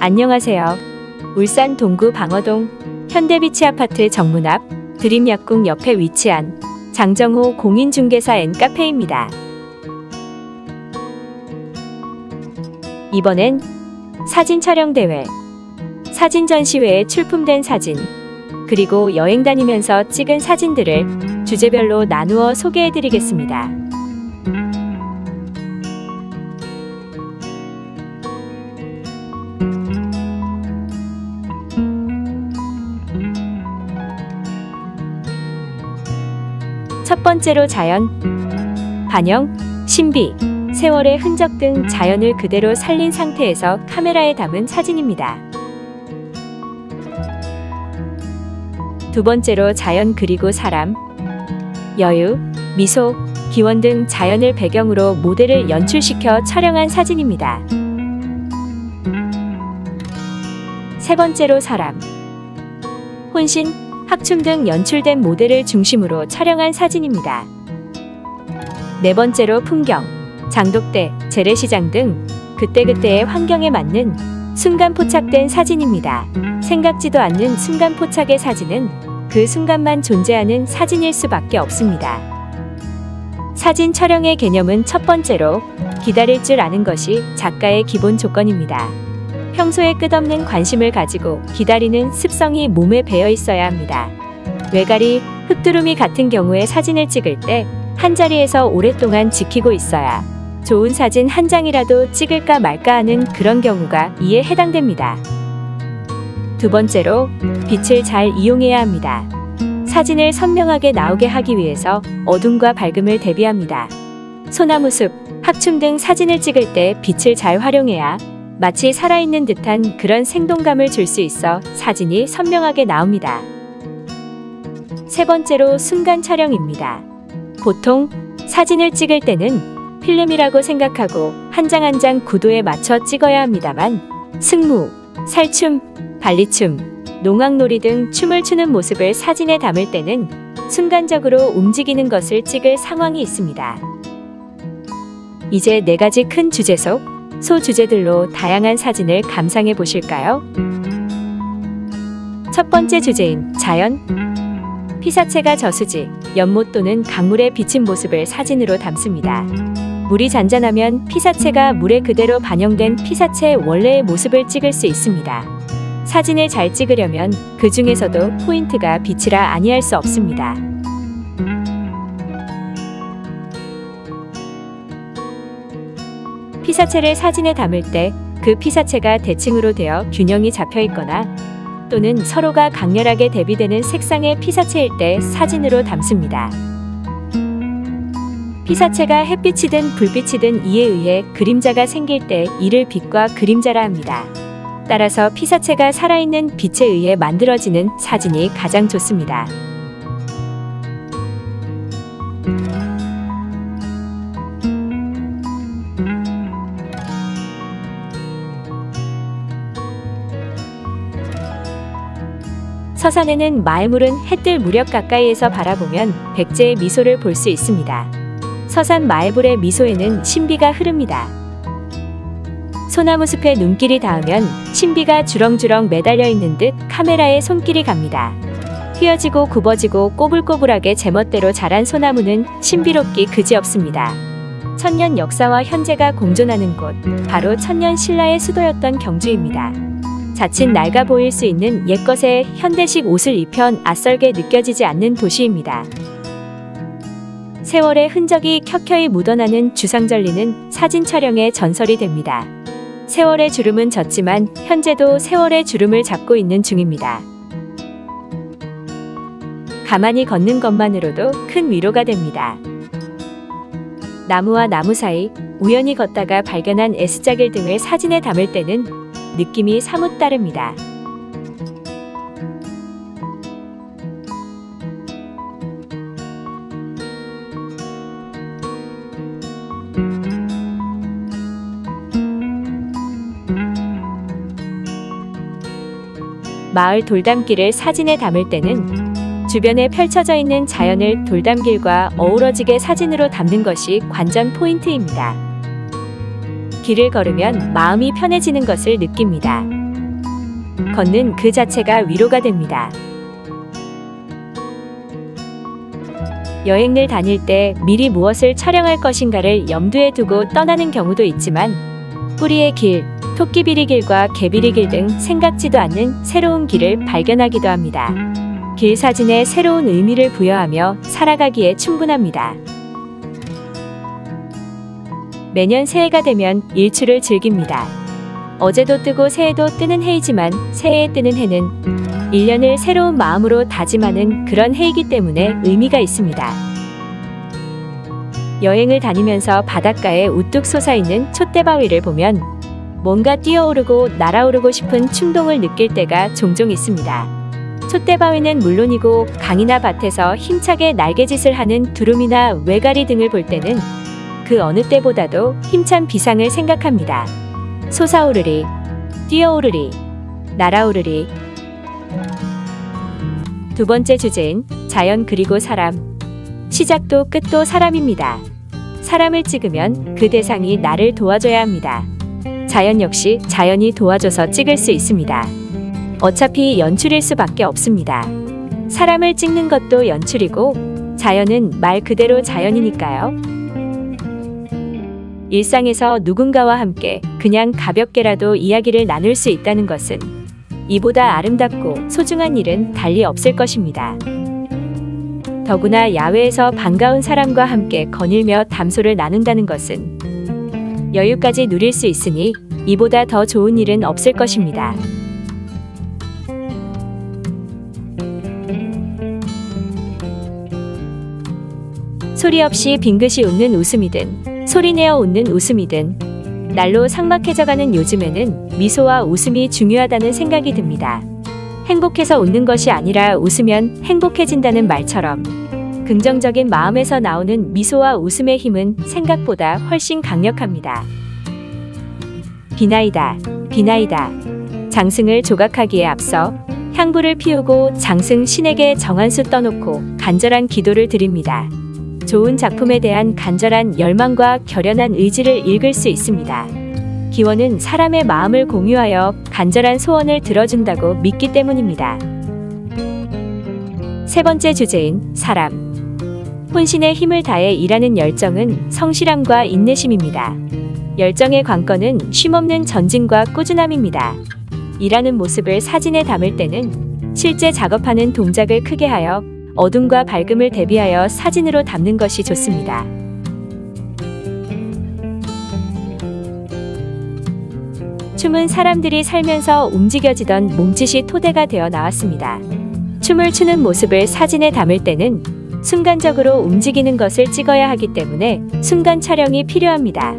안녕하세요. 울산 동구 방어동 현대비치 아파트 정문 앞 드림약국 옆에 위치한 장정호 공인중개사 앤카페입니다. 이번엔 사진 촬영 대회, 사진 전시회에 출품된 사진, 그리고 여행 다니면서 찍은 사진들을 주제별로 나누어 소개해드리겠습니다. 첫 번째로 자연, 반영, 신비, 세월의 흔적 등 자연을 그대로 살린 상태에서 카메라에 담은 사진입니다. 두 번째로 자연 그리고 사람, 여유, 미소, 기원 등 자연을 배경으로 모델을 연출시켜 촬영한 사진입니다. 세 번째로 사람, 혼신, 학춤 등 연출된 모델을 중심으로 촬영한 사진입니다. 네 번째로 풍경, 장독대, 재래시장 등 그때그때의 환경에 맞는 순간 포착된 사진입니다. 생각지도 않는 순간 포착의 사진은 그 순간만 존재하는 사진일 수밖에 없습니다. 사진 촬영의 개념은 첫 번째로 기다릴 줄 아는 것이 작가의 기본 조건입니다. 평소에 끝없는 관심을 가지고 기다리는 습성이 몸에 배어 있어야 합니다. 외가리, 흙두루미 같은 경우에 사진을 찍을 때 한자리에서 오랫동안 지키고 있어야 좋은 사진 한 장이라도 찍을까 말까 하는 그런 경우가 이에 해당됩니다. 두 번째로 빛을 잘 이용해야 합니다. 사진을 선명하게 나오게 하기 위해서 어둠과 밝음을 대비합니다. 소나무 숲, 학춤 등 사진을 찍을 때 빛을 잘 활용해야 마치 살아있는 듯한 그런 생동감을 줄 수 있어 사진이 선명하게 나옵니다. 세 번째로 순간 촬영입니다. 보통 사진을 찍을 때는 필름이라고 생각하고 한 장 한 장 구도에 맞춰 찍어야 합니다만 승무, 살춤, 발리춤, 농악놀이 등 춤을 추는 모습을 사진에 담을 때는 순간적으로 움직이는 것을 찍을 상황이 있습니다. 이제 4가지 큰 주제 속 소주제들로 다양한 사진을 감상해 보실까요? 첫 번째 주제인 자연, 피사체가 저수지, 연못 또는 강물에 비친 모습을 사진으로 담습니다. 물이 잔잔하면 피사체가 물에 그대로 반영된 피사체의 원래의 모습을 찍을 수 있습니다. 사진을 잘 찍으려면 그 중에서도 포인트가 빛이라 아니할 수 없습니다. 피사체를 사진에 담을 때 그 피사체가 대칭으로 되어 균형이 잡혀 있거나 또는 서로가 강렬하게 대비되는 색상의 피사체일 때 사진으로 담습니다. 피사체가 햇빛이든 불빛이든 이에 의해 그림자가 생길 때 이를 빛과 그림자라 합니다. 따라서 피사체가 살아있는 빛에 의해 만들어지는 사진이 가장 좋습니다. 서산에는 마을물은 해뜰 무렵 가까이에서 바라보면 백제의 미소를 볼 수 있습니다. 서산 마을물의 미소에는 신비가 흐릅니다. 소나무 숲에 눈길이 닿으면 신비가 주렁주렁 매달려 있는 듯 카메라에 손길이 갑니다. 휘어지고 굽어지고 꼬불꼬불하게 제멋대로 자란 소나무는 신비롭기 그지없습니다. 천년 역사와 현재가 공존하는 곳, 바로 천년 신라의 수도였던 경주입니다. 자칫 낡아 보일 수 있는 옛것에 현대식 옷을 입혀 낯설게 느껴지지 않는 도시입니다. 세월의 흔적이 켜켜이 묻어나는 주상절리는 사진 촬영의 전설이 됩니다. 세월의 주름은 졌지만 현재도 세월의 주름을 잡고 있는 중입니다. 가만히 걷는 것만으로도 큰 위로가 됩니다. 나무와 나무 사이 우연히 걷다가 발견한 S자길 등을 사진에 담을 때는 느낌이 사뭇 다릅니다. 마을 돌담길을 사진에 담을 때는 주변에 펼쳐져 있는 자연을 돌담길과 어우러지게 사진으로 담는 것이 관전 포인트입니다. 길을 걸으면 마음이 편해지는 것을 느낍니다. 걷는 그 자체가 위로가 됩니다. 여행을 다닐 때 미리 무엇을 촬영할 것인가를 염두에 두고 떠나는 경우도 있지만 뿌리의 길, 토끼비리길과 개비리길 등 생각지도 않는 새로운 길을 발견하기도 합니다. 길 사진에 새로운 의미를 부여하며 살아가기에 충분합니다. 매년 새해가 되면 일출을 즐깁니다. 어제도 뜨고 새해도 뜨는 해이지만 새해에 뜨는 해는 1년을 새로운 마음으로 다짐하는 그런 해이기 때문에 의미가 있습니다. 여행을 다니면서 바닷가에 우뚝 솟아있는 촛대바위를 보면 뭔가 뛰어오르고 날아오르고 싶은 충동을 느낄 때가 종종 있습니다. 촛대바위는 물론이고 강이나 밭에서 힘차게 날개짓을 하는 두루미나 외가리 등을 볼 때는 그 어느 때보다도 힘찬 비상을 생각합니다. 솟아오르리, 뛰어오르리, 날아오르리. 두 번째 주제인 자연 그리고 사람. 시작도 끝도 사람입니다. 사람을 찍으면 그 대상이 나를 도와줘야 합니다. 자연 역시 자연이 도와줘서 찍을 수 있습니다. 어차피 연출일 수밖에 없습니다. 사람을 찍는 것도 연출이고 자연은 말 그대로 자연이니까요. 일상에서 누군가와 함께 그냥 가볍게라도 이야기를 나눌 수 있다는 것은 이보다 아름답고 소중한 일은 달리 없을 것입니다. 더구나 야외에서 반가운 사람과 함께 거닐며 담소를 나눈다는 것은 여유까지 누릴 수 있으니 이보다 더 좋은 일은 없을 것입니다. 소리 없이 빙긋이 웃는 웃음이든 소리내어 웃는 웃음이든 날로 삭막해져가는 요즘에는 미소와 웃음이 중요하다는 생각이 듭니다. 행복해서 웃는 것이 아니라 웃으면 행복해진다는 말처럼 긍정적인 마음에서 나오는 미소와 웃음의 힘은 생각보다 훨씬 강력합니다. 비나이다, 비나이다. 장승을 조각하기에 앞서 향부를 피우고 장승 신에게 정한수 떠놓고 간절한 기도를 드립니다. 좋은 작품에 대한 간절한 열망과 결연한 의지를 읽을 수 있습니다. 기원은 사람의 마음을 공유하여 간절한 소원을 들어준다고 믿기 때문입니다. 세 번째 주제인 사람. 혼신의 힘을 다해 일하는 열정은 성실함과 인내심입니다. 열정의 관건은 쉼없는 전진과 꾸준함입니다. 일하는 모습을 사진에 담을 때는 실제 작업하는 동작을 크게 하여 어둠과 밝음을 대비하여 사진으로 담는 것이 좋습니다. 춤은 사람들이 살면서 움직여지던 몸짓이 토대가 되어 나왔습니다. 춤을 추는 모습을 사진에 담을 때는 순간적으로 움직이는 것을 찍어야 하기 때문에 순간 촬영이 필요합니다.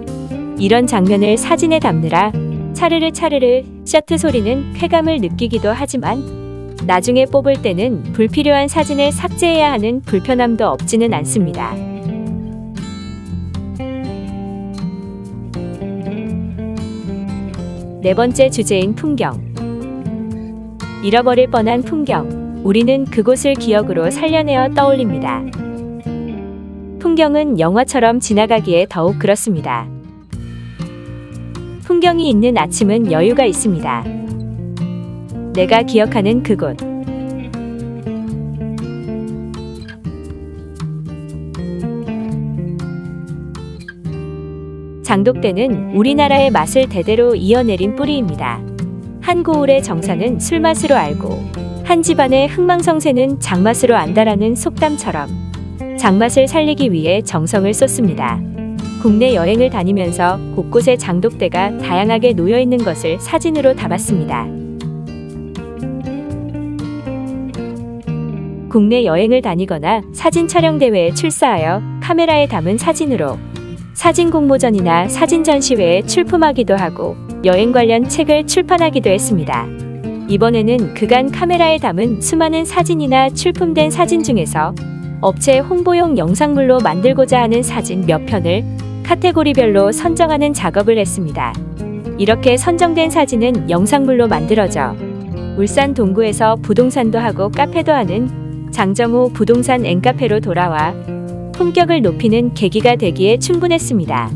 이런 장면을 사진에 담느라 차르르 차르르 셔트 소리는 쾌감을 느끼기도 하지만 나중에 뽑을 때는 불필요한 사진을 삭제해야 하는 불편함도 없지는 않습니다. 네 번째 주제인 풍경. 잃어버릴 뻔한 풍경. 우리는 그곳을 기억으로 살려내어 떠올립니다. 풍경은 영화처럼 지나가기에 더욱 그렇습니다. 풍경이 있는 아침은 여유가 있습니다. 내가 기억하는 그곳. 장독대는 우리나라의 맛을 대대로 이어내린 뿌리입니다. 한 고을의 정사는 술맛으로 알고 한 집안의 흥망성쇠는 장맛으로 안다라는 속담처럼 장맛을 살리기 위해 정성을 쏟습니다. 국내 여행을 다니면서 곳곳에 장독대가 다양하게 놓여있는 것을 사진으로 담았습니다. 국내 여행을 다니거나 사진 촬영 대회에 출사하여 카메라에 담은 사진으로 사진 공모전이나 사진 전시회에 출품하기도 하고 여행 관련 책을 출판하기도 했습니다. 이번에는 그간 카메라에 담은 수많은 사진이나 출품된 사진 중에서 업체 홍보용 영상물로 만들고자 하는 사진 몇 편을 카테고리별로 선정하는 작업을 했습니다. 이렇게 선정된 사진은 영상물로 만들어져 울산 동구에서 부동산도 하고 카페도 하는 장정호 부동산 앵카페로 돌아와 품격을 높이는 계기가 되기에 충분했습니다.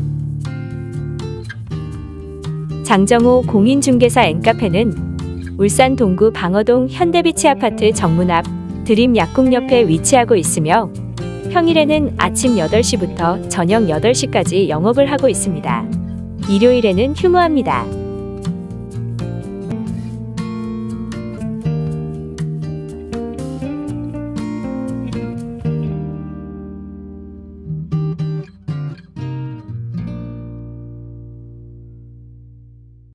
장정호 공인중개사 앵카페는 울산 동구 방어동 현대비치 아파트 정문 앞 드림 약국 옆에 위치하고 있으며 평일에는 아침 8시부터 저녁 8시까지 영업을 하고 있습니다. 일요일에는 휴무합니다.